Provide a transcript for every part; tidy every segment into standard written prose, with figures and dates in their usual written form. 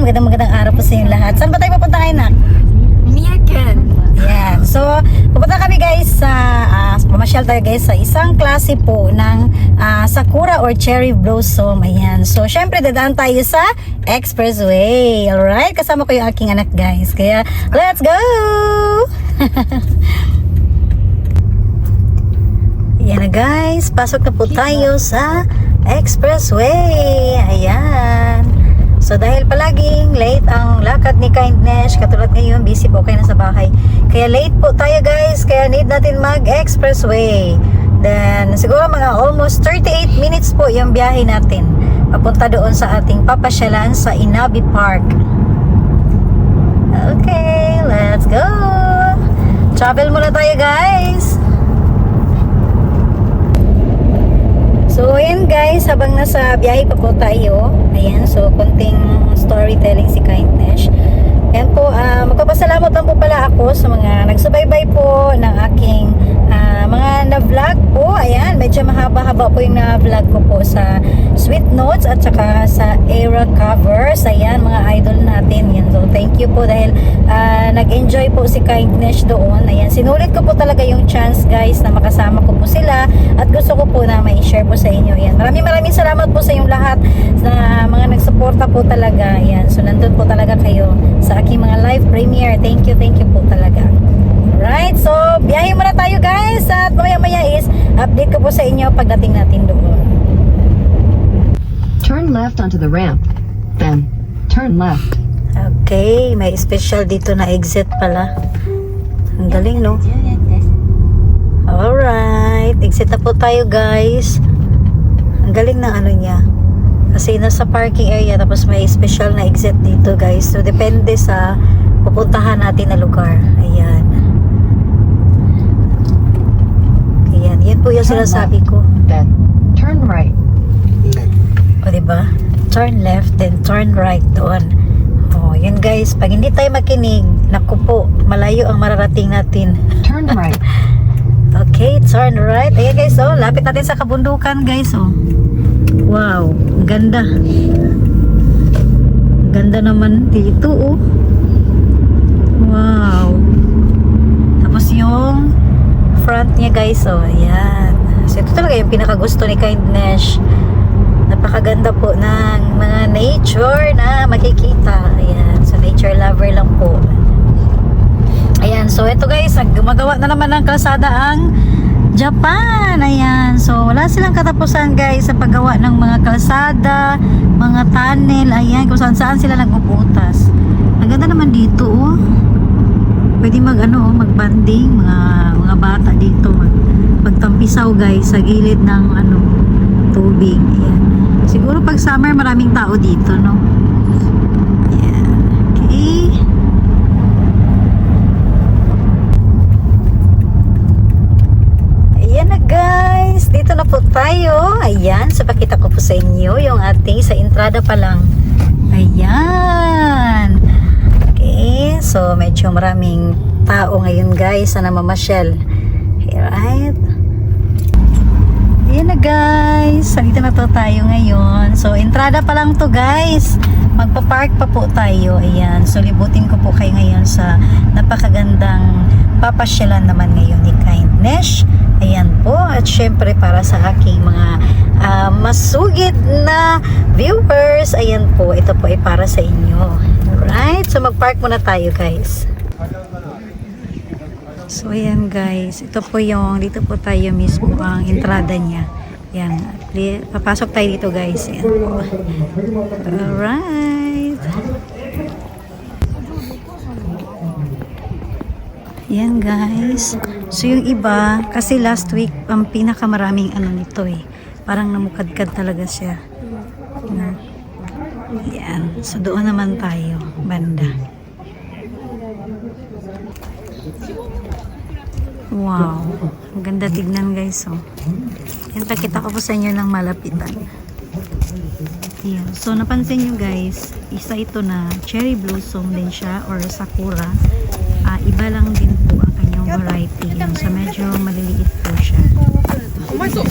magandang araw po sa inyong lahat. Saan ba tayo pupunta ngayon, nak? Miyaken. Yan. So, pupunta kami guys sa, pamasyal tayo guys sa isang klase po ng sakura or cherry blossom. Ayan. So, syempre dadaan tayo sa expressway. Alright? Kasama ko yung aking anak guys. Kaya, let's go! Yan na guys. Pasok na po tayo sa expressway. Ayan. So dahil palaging late ang lakad ni Kindness, katulad ngayon busy po kayo na sa bahay, kaya late po tayo guys, kaya need natin mag expressway. Then siguro mga almost 38 minutes po yung biyahe natin papunta doon sa ating papasyalan sa Inabi Park. Okay, let's go. Travel muna tayo guys. So, ayan guys, habang nasa biyahe pa po tayo, ayan, so, konting storytelling si Kindness. Ayan po, magpapasalamat lang po pala ako sa mga nagsubaybay po ng aking mga na-vlog po. Ayan, medyo mahaba-haba po yung na-vlog ko po sa Sweet Notes at saka sa Era Covers. Ayan, mga idol natin. Yan, so, thank you po dahil nag-enjoy po si Kindness doon. Ayan, sinulit ko po talaga yung chance guys na makasama ko po sila at gusto ko po na ma-share po sa inyo. Ayan, maraming salamat po sa inyong lahat na mga nagsuporta po talaga. Ayan, so nandun po talaga kayo sa aking mga live premiere. Thank you po talaga. Right, so biyahe muna tayo guys at maya is update ko po sa inyo pagdating natin doon. Turn left onto the ramp, then turn left. Okay, may special dito na exit pala. Ang galing no? Alright, exit na po tayo guys. Ang galing na ano niya. Kasi nasa parking area tapos may special na exit dito guys. So depende sa pupuntahan natin na lugar. Ayan. Ayan, yan po yung sinasabi ko. Then turn right. O diba? Turn left then turn right doon. O, yun guys, pag hindi tayo makinig, naku po, malayo ang mararating natin. Turn right. Okay, turn right. Ayan guys, oh, lapit natin sa kabundukan guys, oh. Wow, ang ganda. Ang ganda naman dito, oh. Wow. Tapos yung front niya guys, oh, ayan. So ito talaga yung pinakagusto ni Kindness. Napakaganda po ng mga nature na makikita. Ayan, so nature lover lang po. Ayan, so ito guys, gumagawa na naman ng kalsada ang Japan. Ayan, so wala silang katapusan guys sa paggawa ng mga kalsada, mga tunnel. Ayan, kung saan sila nagbubutas. Ang ganda naman dito, oh. Pwede magbanding mga bata dito, magtampisaw guys sa gilid ng tubig. Ayan. Siguro pag summer maraming tao dito, no? Ayan. Okay. Ayan na guys, dito na po tayo. Ayan, so pakita ko po sa inyo yung ating sa entrada pa lang. Ayan. Okay, so medyo maraming tao ngayon guys na namamasyal. Alright. Ayan na guys, dito na to tayo ngayon. So entrada pa lang to guys. Magpa-park pa po tayo. Ayan, so libutin ko po kayo ngayon sa napakagandang papasyalan naman ngayon ni Kindness. Ayan po, at syempre para sa aking mga masugid na viewers, ayan po, ito po ay para sa inyo. Alright, so mag-park muna tayo guys. So ayan guys, ito po yung, dito po tayo mismo ang entrada niya. Ayan, papasok tayo dito guys. Ayan po. Alright. Ayan guys. So yung iba, kasi last week ang pinakamaraming nito eh. Parang namukadkad talaga siya. Ayan. So doon naman tayo, banda. Wow. Ang ganda tignan guys, oh. Yan, pakita ko po sa inyo ng malapitan. Ayan. So napansin nyo guys, isa ito na cherry blossom din siya or sakura. Iba lang din po ang kanyang variety. Yan. So medyo maliliit po siya. Wow.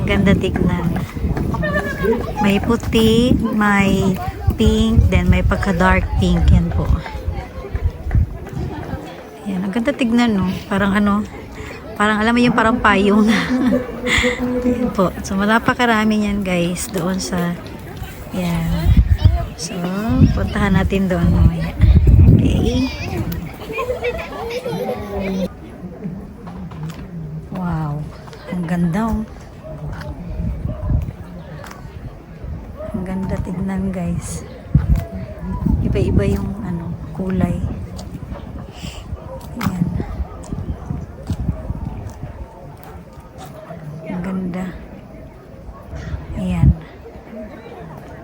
Ganda tignan. May puti, may pink, then may pagka-dark pink. Yan po. Yan, ang ganda tignan, no? Parang ano, parang alam mo yung parang payong. Yan po. So, napakarami yan, guys, doon sa, yan. So, puntahan natin doon mamaya. Okay. Wow. Ang ganda, oh. Ang ganda tignan, guys. Iba-iba yung ano, kulay. Ayan. Ang ganda. Ayan.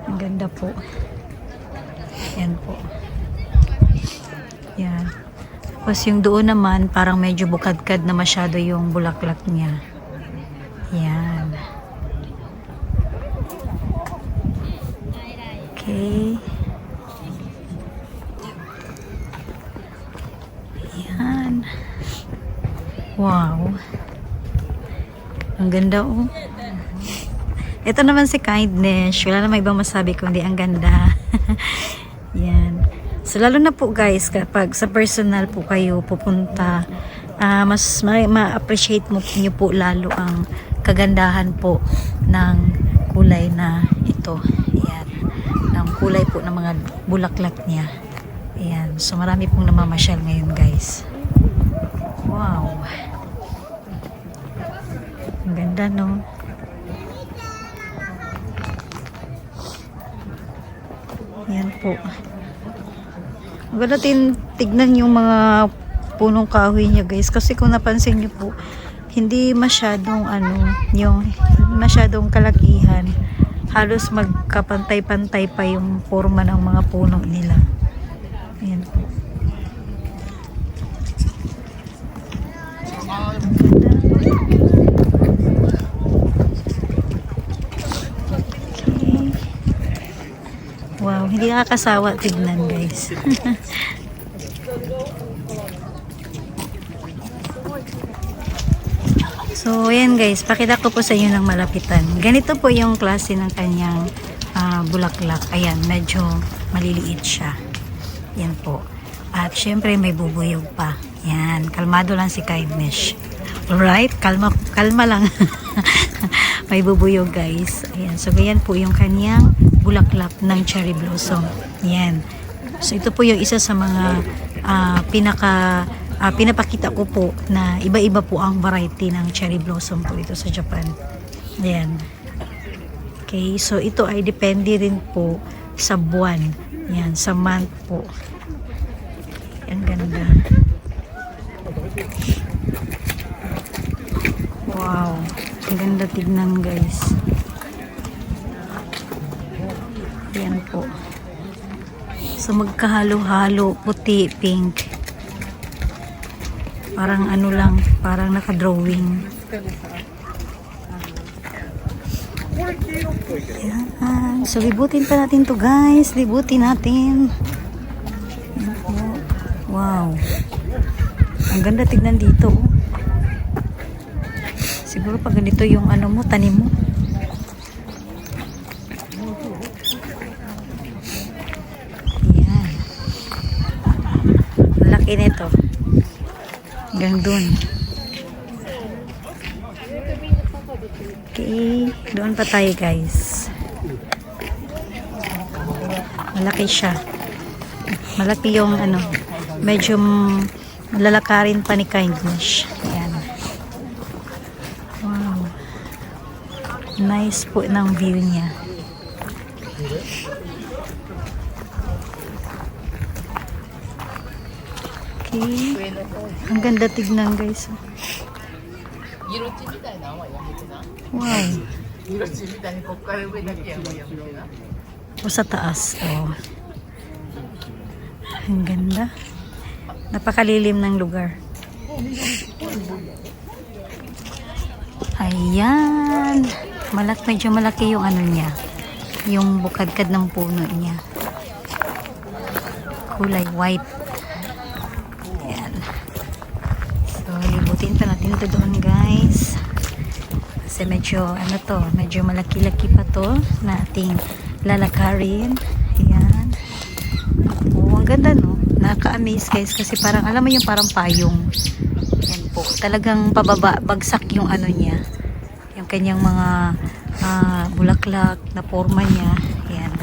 Ang ganda po. Ayan po. Ayan. Tapos yung doon naman, parang medyo bukadkad na masyado yung bulaklak niya. Ayan. Okay. Ayan. Wow. Ang ganda, oh. Ito naman si Kindness. Wala na may ibang masabi kundi ang ganda. Yan. So, lalo na po guys, kapag sa personal po kayo pupunta, mas ma-appreciate mo nyo po lalo ang kagandahan po ng kulay na ito. Yan. Ng kulay po ng mga bulaklak niya. Ayan. So, marami pong namamasyal ngayon, guys. Wow. Ang ganda, no? Ayan po. Ang ganda tignan yung mga punong kahoy niya, guys. Kasi kung napansin niyo po, hindi masyadong yung masyadong kalakihan. Halos magkapantay-pantay pa yung forma ng mga puno nila. Ayan po. Okay. Wow, hindi nakakasawa tignan, guys. So, ayan guys, pakita ko po sa inyo ng malapitan. Ganito po yung klase ng kanyang bulaklak. Ayan, medyo maliliit siya. Yan po. At syempre may bubuyog pa. Yan, kalmado lang si Kindness. Alright, kalma lang. May bubuyog, guys. Ayan, so ganyan po yung kanyang bulaklak ng cherry blossom. Yan. So ito po yung isa sa mga pinapakita ko po na iba-iba po ang variety ng cherry blossom po dito sa Japan. Ayan. Okay, so ito ay depende rin po sa buwan. Yan, sa month po. Ang ganda. Wow. Ang ganda tignan, guys. Yan po. So magkahalo-halo, puti, pink. Parang ano lang, parang naka-drawing. Yan. So libutin pa natin to, guys. Libutin natin. Wow. Ang ganda tignan dito. Siguro pag ganito yung ano mo, tanim mo. Yan. Malaki nito. Hanggang dun. Okay. Doon pa tayo, guys. Malaki siya. Malaki yung ano, medyo lalakarin pa ni Kindness. Ayan. Wow. Nice po ng view niya. Okay. Ang ganda tignan, guys. Wow. O sa taas. Oh. Ang ganda. Napakalilim ng lugar. Ayan. Medyo malaki yung ano niya. Yung bukadkad ng puno niya. Kulay white. Ayan. So, libutin pa natin ito doon, guys. Kasi medyo, ano to, medyo malaki-laki pa to na ating lalakarin. Ayan. Oh, ang ganda no. Nakaka-amaze guys kasi parang, alam mo yung parang payong. Ayan po. Talagang pababa, bagsak yung ano niya. Yung kanyang mga bulaklak na forma niya. Ayan.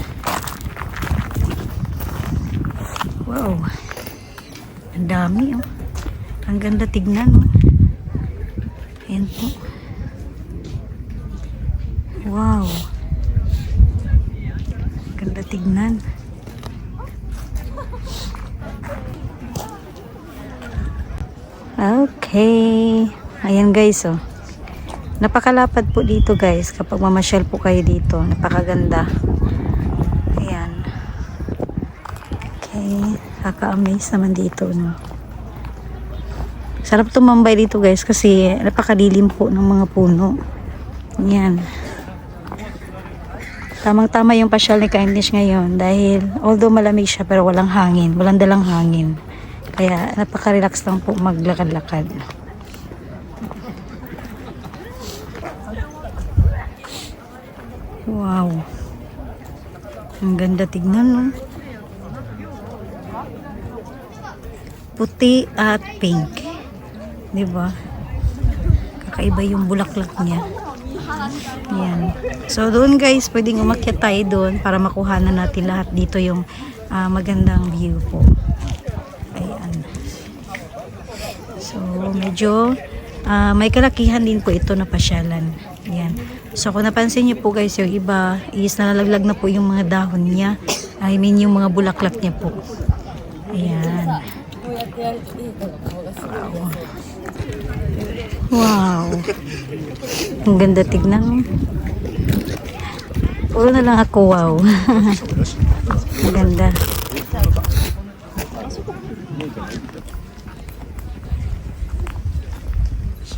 Wow. Ang dami oh. Ang ganda tignan oh. Ayan po. Wow. Ganda tignan. Okay. Ayan guys oh. Napakalapad po dito guys kapag mamasyal po kayo dito. Napakaganda. Ayan. Okay. Kaka-amaze naman dito no. Sarap tumambay dito guys kasi napakadilim po ng mga puno. Ayan. Tamang-tama yung pasyal ni Kindness ngayon dahil although malamig siya pero walang hangin, walang dalang hangin. Kaya napaka-relax lang po maglakad-lakad. Wow. Ang ganda tignan no. Puti at pink. 'Di ba? Kakaiba yung bulaklak niya. Yan. So doon guys, pwedeng umakyat tayo doon para makuhanan natin lahat dito yung magandang view po. Ayan. So medyo may kalakihan din po ito na pasyalan. Ayan. So kung napansin niyo po guys, yung iba is nalalaglag na po yung mga dahon niya. I mean yung mga bulaklak niya po. Ayan. Wow. Ang ganda tignan. Puro na lang ako wow. Ang ganda.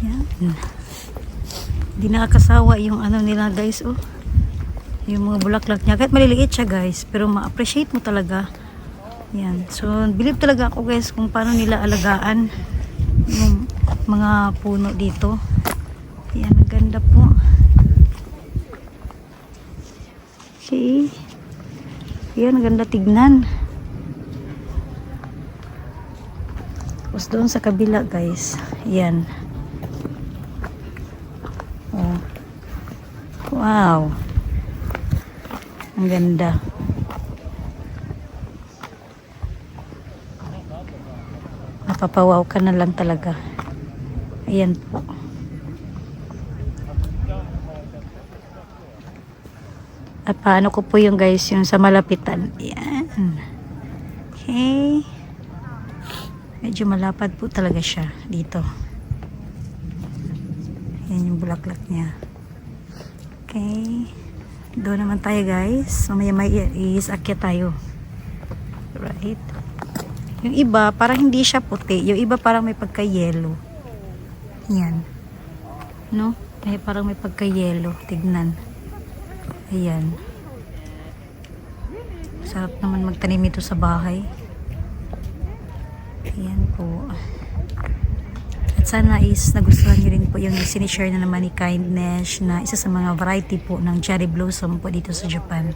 Yan. Hindi nakakasawa yung ano nila guys oh. Yung mga bulaklak niya. Kahit maliliit siya guys, pero ma-appreciate mo talaga. Yan. So, believe talaga ako guys kung paano nila alagaan yung mga puno dito. Yan, ang ganda po. Okay. Yan, ang ganda tignan. Tapos doon sa kabila guys. Yan. Oh. Wow. Ang ganda. Mapapawaw ka na lang talaga. Ayan po. At paano ko po yung guys yung sa malapitan. Ayan. Okay. Medyo malapad po talaga siya dito. Ayan yung bulaklak niya. Okay. Doon naman tayo guys. Mamaya may is-akyat tayo. Right. Yung iba, parang hindi siya puti. Yung iba parang may pagka-yellow. Yan. No? Ay, parang may pagka-yellow. Tignan. Ayan. Sarap naman magtanim ito sa bahay. Ayan po. At sana is nagustuhan nyo rin po yung sinishare na naman ni Kindness na isa sa mga variety po ng cherry blossom po dito sa Japan.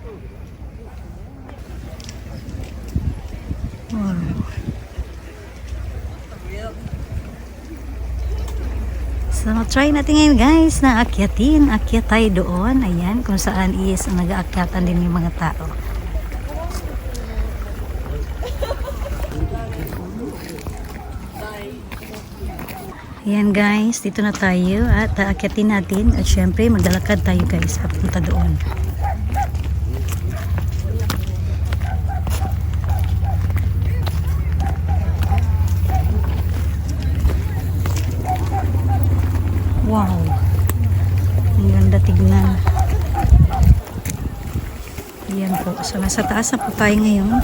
Wow. So, try natin ngayon guys na akyatin. Akyat tayo doon. Ayan, kung saan is nag-aakyatan din yung mga tao. Ayan guys, dito na tayo at aakyatin natin. At syempre, maglalakad tayo guys papunta doon. Wow. Ang ganda tignan. Ayan po. So, nasa taas na po tayo ngayon.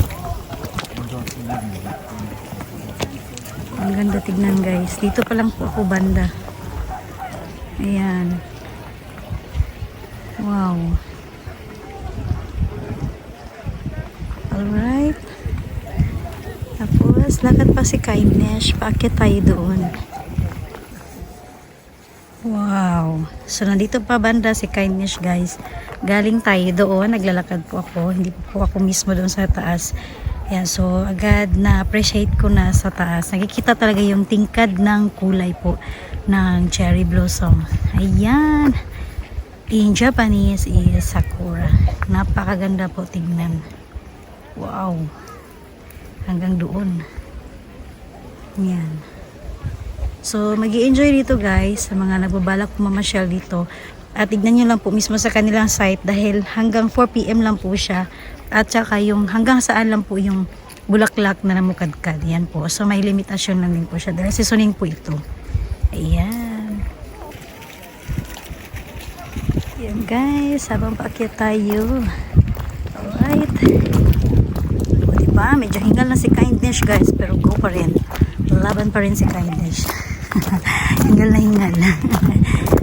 Ang ganda tignan guys. Dito pa lang po ako banda. Ayan. Wow. Alright. Tapos, lakad pa si Kindness. Paakyat tayo doon. Wow. So, nandito pa banda si Kindness, guys. Galing tayo doon. Naglalakad po ako. Hindi po ako mismo doon sa taas. Yan. So, agad na-appreciate ko na sa taas. Nakikita talaga yung tingkad ng kulay po ng cherry blossom. Ayan. In Japanese is sakura. Napakaganda po tingnan. Wow. Hanggang doon. Yan. So, mag-i-enjoy dito guys sa mga nagbabalak mamasyal dito. At tignan nyo lang po mismo sa kanilang site dahil hanggang 4 PM lang po siya. At saka yung hanggang saan lang po yung bulaklak na namukadkad. Yan po. So, may limitasyon lang din po siya dahil seasoning po ito. Ayan. Ayan guys, habang paakyat tayo. Alright. O diba, medyo hingal na si Kindness guys, pero go pa rin. Laban pa rin si Kindness. Hingal na hingal.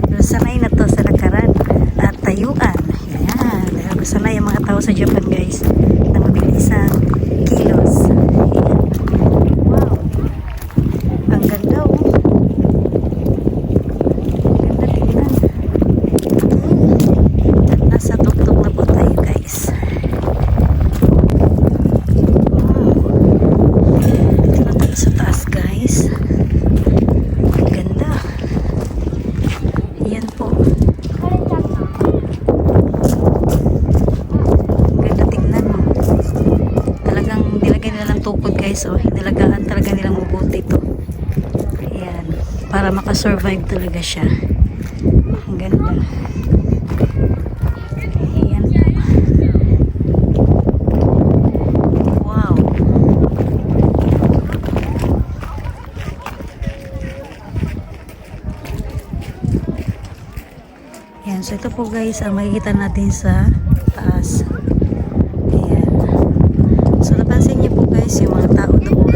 Pero sanay na to sa lakaran at tayuan. Ayan. Pero sanay ang mga tao sa Japan guys na mabilisang kilos. Ayan. Wow. Ang ganda oh. Ang ganda tingnan. At nasa tuktok na po tayo guys. Wow. Dito na tayo sa taas guys. So, hinalagaan talaga nilang mabuti ito. Ayan. Para makasurvive talaga siya. Ang ganda. Ayan. Wow. Ayan. So, ito po guys ang makikita natin sa taas. So, napansin niyo po guys yung mga tao doon.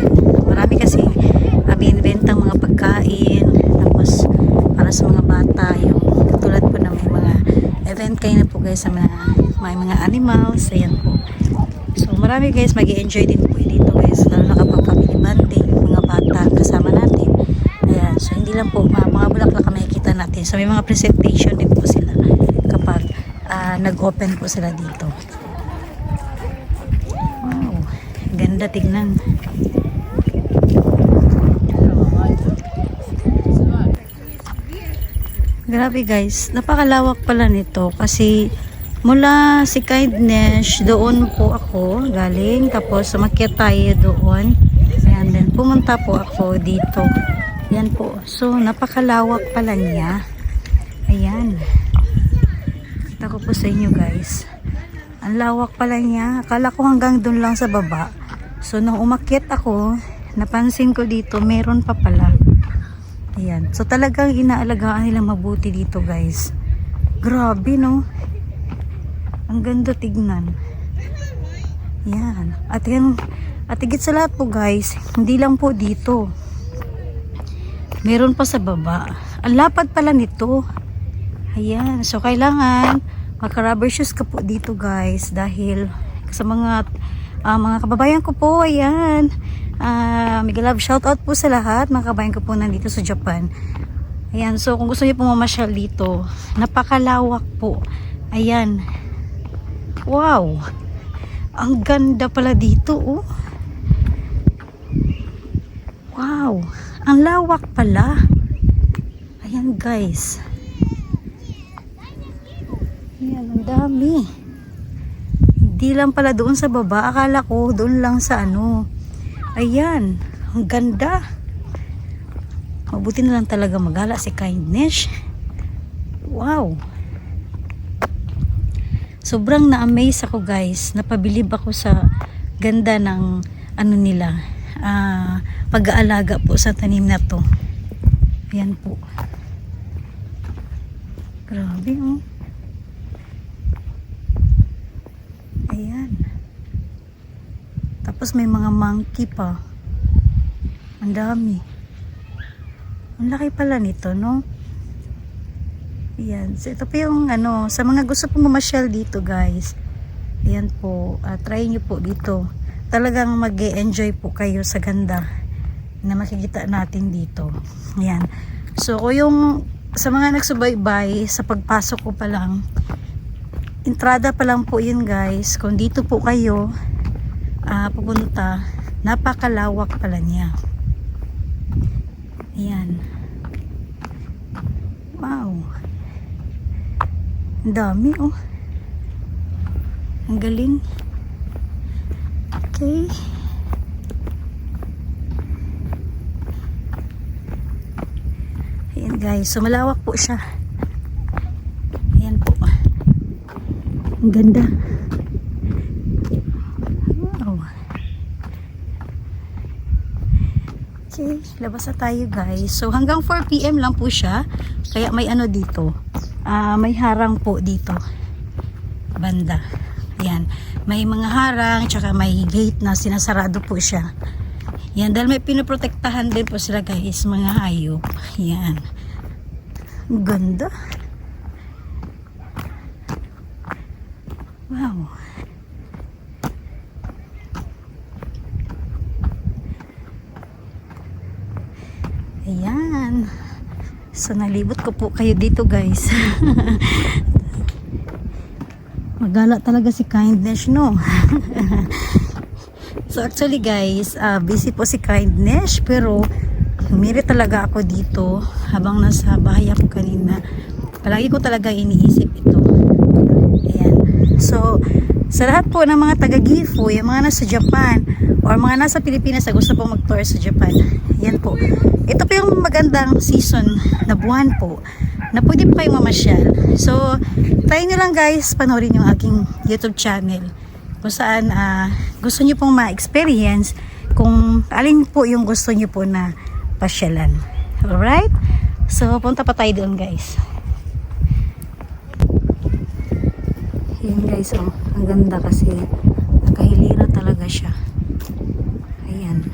Marami kasi binibentang mga pagkain. Tapos, para sa mga bata, yung katulad po na may mga event kayo na po guys sa may mga animals. Ayan po. So, marami guys mag-i-enjoy din po dito guys. Lalo na kapag family bonding, mga bata kasama natin. Ayan. So, hindi lang po mga bulaklak ang makikita natin. So, may mga presentation din po sila kapag nag-open po sila dito. Ganda tignan. Grabe guys, napakalawak pala nito kasi mula si Kindness doon po ako galing, tapos umakyat tayo doon. Ayan, then pumunta po ako dito. Yan po. So napakalawak pala niya. Ayan. Kita ko po sa inyo guys. Ang lawak pala niya. Akala ko hanggang doon lang sa baba. So, nung umakyat ako, napansin ko dito, meron pa pala. Ayan. So, talagang inaalagaan nila mabuti dito, guys. Grabe, no? Ang ganda tignan. Ayan. At yan, at higit sa lahat po, guys, hindi lang po dito. Meron pa sa baba. Ang lapad pala nito. Ayan. So, kailangan maka-rubber shoes ka po dito, guys. Dahil sa mga kababayan ko po, ayan. Mega love shoutout po sa lahat. Mga kababayan ko po nandito sa Japan. Ayan. So, kung gusto niyo po mamasyal dito, napakalawak po. Ayan. Wow. Ang ganda pala dito, oh. Wow. Ang lawak pala. Ayan, guys. Ayan, ang dami. Hindi lang pala doon sa baba. Akala ko doon lang sa ano. Ayan. Ang ganda. Mabuti na lang talaga magala si Kindness. Wow. Sobrang na-amaze ako guys. Napabilib ako sa ganda ng ano nila. Pag-aalaga po sa tanim na to. Ayan po. Grabe oh. Ayan. Tapos may mga monkey pa. Ang dami. Ang laki pala nito, no? Ayan. So, ito po yung ano, sa mga gusto po mamasyal dito, guys. Ayan po. Try nyo po dito. Talagang mag-e-enjoy po kayo sa ganda na makikita natin dito. Ayan. So, kung yung sa mga nagsubaybay, sa pagpasok ko pa lang, entrada pa lang po yun guys. Kung dito po kayo pupunta, napakalawak pala niya. Ayan. Wow. Ang dami oh. Ang galing. Okay. Ayan guys, so malawak po siya. Ayan po. Ang ganda. Wow. Okay, labas na tayo guys. So hanggang 4 PM lang po siya. Kaya may ano dito. May harang po dito. Banda. Ayan. May mga harang, tsaka may gate na sinasarado po siya. Yan, dahil may pinoprotektahan din po sila guys, mga hayop. Yan. Ang ganda. Wow. Ayan. So, nalibot ko po kayo dito guys. Magala talaga si Kindness, no? So actually guys, busy po si Kindness, pero humiri talaga ako dito habang nasa bahay ako kanina. Palagi ko talaga iniisip ito. Ayan. So sa lahat po ng mga taga-Gifu, yung mga nasa Japan or mga nasa Pilipinas na gusto pong mag-tour sa Japan, yan po. Ito po yung magandang season na buwan po na pwede po kayong mamasyal. So try nyo lang guys, panoorin yung aking YouTube channel kung saan gusto nyo pong ma-experience kung alin po yung gusto nyo po na pasyalan. Alright? So, punta pa tayo doon guys. Ayan guys, oh. Ang ganda kasi nakahilira talaga siya. Ayan.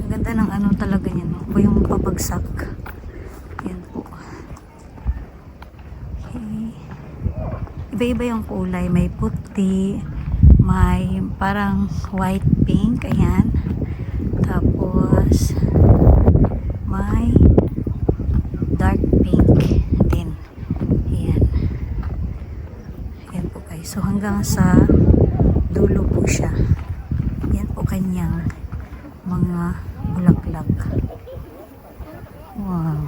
Ang ganda ng ano talaga niya, no? O yung pabagsak. Ayan po. Okay. Iba-iba yung kulay. May puti, may parang white pink, ayan. Tapos may dark pink din. Ayan. Ayan po guys. So hanggang sa dulo po siya. Ayan po kanyang mga bulaklak. Wow.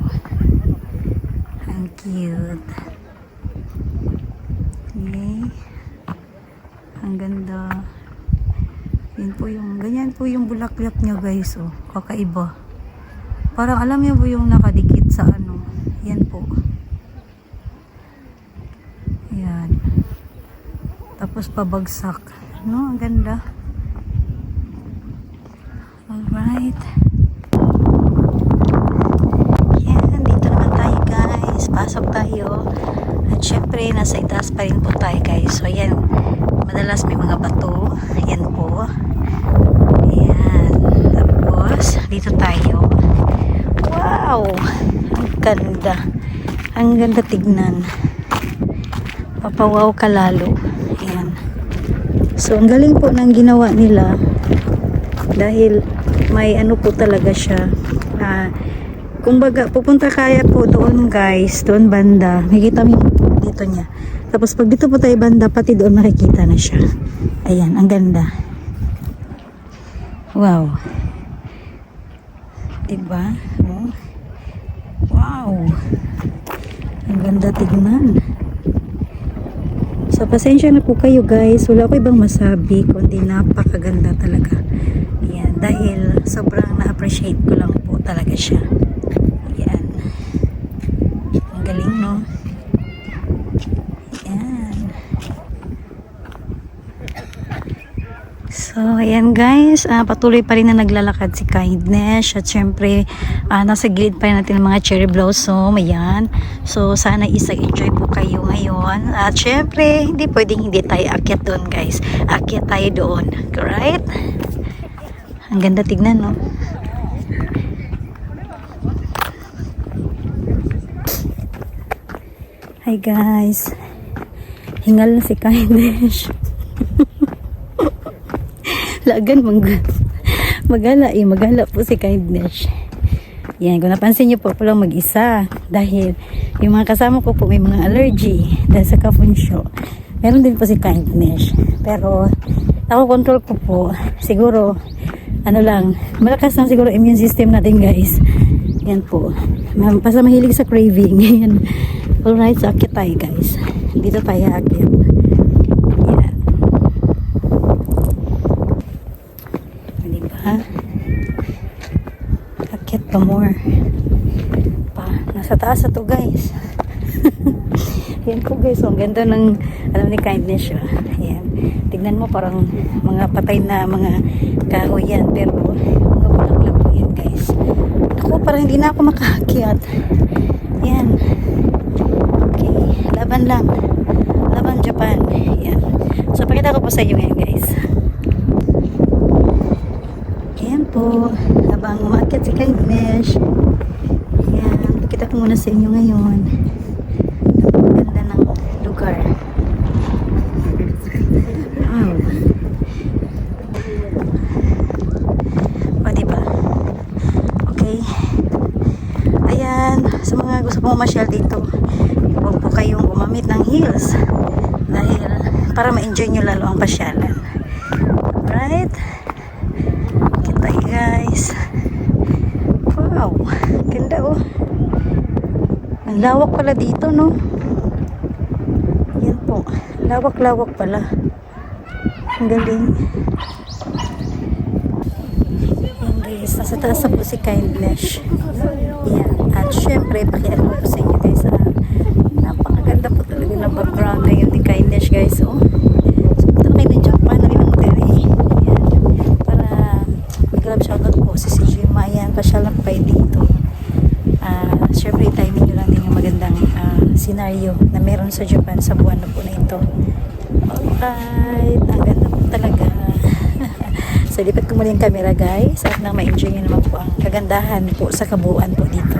Ang cute. Okay. Ang ganda. Yan po yung, ganyan po yung bulaklak niya guys, oh. Kakaiba. Parang alam niyo po yung nakadikit sa ano. Yan po. Yan. Tapos pabagsak. No, ang ganda. Alright. Yan, dito naman tayo guys. Pasok tayo. At syempre, nasa itaas pa rin po tayo guys. So yan, madalas may mga bato. Yan po. Ayan. Tapos, dito tayo. Wow! Ang ganda. Ang ganda tignan. Papawaw ka lalo. Ayan. So, ang galing po ng ginawa nila. Dahil may ano po talaga siya. Kumbaga, pupunta kaya po doon guys. Doon banda. Makikita mo dito niya. Tapos pag dito po tayo banda, pati doon makikita na siya. Ayan, ang ganda. Wow. Diba? Oh. Wow. Ang ganda tignan. So, pasensya na po kayo guys. Wala ko ibang masabi, kundi napakaganda talaga. Ayan, dahil sobrang na-appreciate ko lang po talaga siya. Ayan. Ang galing, no? So, ayan guys, patuloy pa rin na naglalakad si Kindness at syempre, nasa gilid pa rin natin ng mga cherry blossom, ayan. So, sana isa-enjoy po kayo ngayon. At syempre, hindi pwedeng hindi tayo akyat doon guys. Akyat tayo doon, alright? Ang ganda tignan, no? Hi guys, hingal na si Kindness. Lagan magala po si Kindness. Yan, kung napansin niyo po, ako lang mag-isa. Dahil yung mga kasama ko po may mga allergy dahil sa kapunsyo. Meron din po si Kindness. Pero, control ko po. Siguro, malakas lang siguro immune system natin guys. Yan po. Basta mahilig sa craving. Yan. Alright, so akit tayo guys. Dito tayo akit. Yan. Diba? Akit pa more. Nasa taas na to guys. Yan po guys. So, ang ganda ng ni Kindness siya. Yan. Tignan mo parang mga patay na mga kahoy yan. Pero mga bulaklak po yan guys. Ako parang hindi na ako makaakyat. Yan. Okay. Laban lang. Laban Japan. Yan. So pakita ko po sa inyo ngayon guys. Yan po. Habang umaakyat si Kindness. Yan. Pakita ko muna sa inyo ngayon. Ang ganda ng lugar. Wow. O diba? Okay. Ayan. Sa mga gusto pong mamasyal dito, huwag po kayong gumamit ng heels. Dahil para ma-enjoy nyo lalo ang pasyalan. Alright? Okay tayo guys. Wow. Ganda oh. Ang lawak pala dito no. Yan po. Lawak-lawak pala. Ang galing. Yan guys. Nasa taas na po si Kindness. Yan. At syempre, pakialam ko po sa inyo guys. Napakaganda po talaga ng background ngayon ni Kindness guys. Oh. So, punta na kayo ng Japan. Nari ng Monterrey. Yan. Para mag-love shoutout po si Jima. Yan. Pasyal na po kayo dito. Syempre, timing nyo lang din yung magandang scenario na meron sa Japan sa buwan na po na ito. Alright. Ang ganda po talaga. So, lipat ko muna yung camera guys at nang ma-enjoy nyo naman po ang kagandahan po sa kabuuan po dito.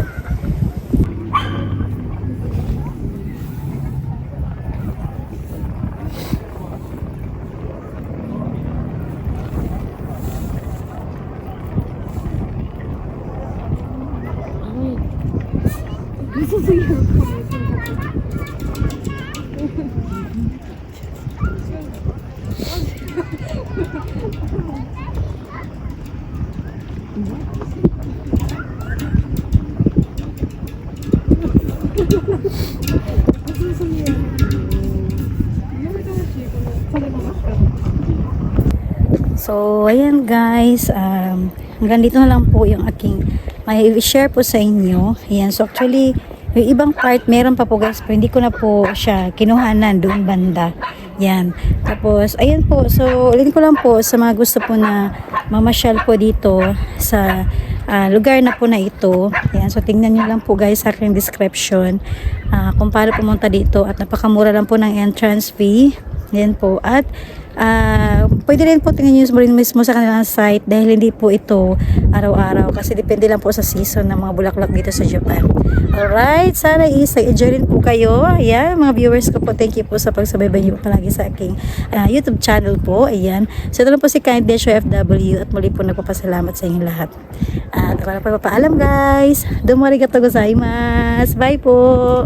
So, ayan guys, hanggang dito na lang po yung aking may share po sa inyo. Ayan, so actually, yung ibang part, meron pa po guys, pero hindi ko na po siya kinuhanan doon banda. Yan. Tapos, ayan po, so ulitin ko lang po sa mga gusto po na mamasyal po dito sa lugar na po na ito. Ayan, so tingnan nyo lang po guys sa aking description kung paano pumunta dito at napakamura lang po ng entrance fee. Yan po. At pwede rin po tingnan nyo mismo sa kanilang site dahil hindi po ito araw-araw kasi depende lang po sa season ng mga bulaklak dito sa Japan. Alright, sana nag-enjoy rin po kayo. Ayan, mga viewers ko po, thank you po sa pagsubaybay nyo palagi sa aking YouTube channel po. Ayan, so ito lang po si Kindness FW at muli po nagpapasalamat sa inyong lahat. At ako na po papaalam guys. Domo arigatou gozaimasu. Bye po.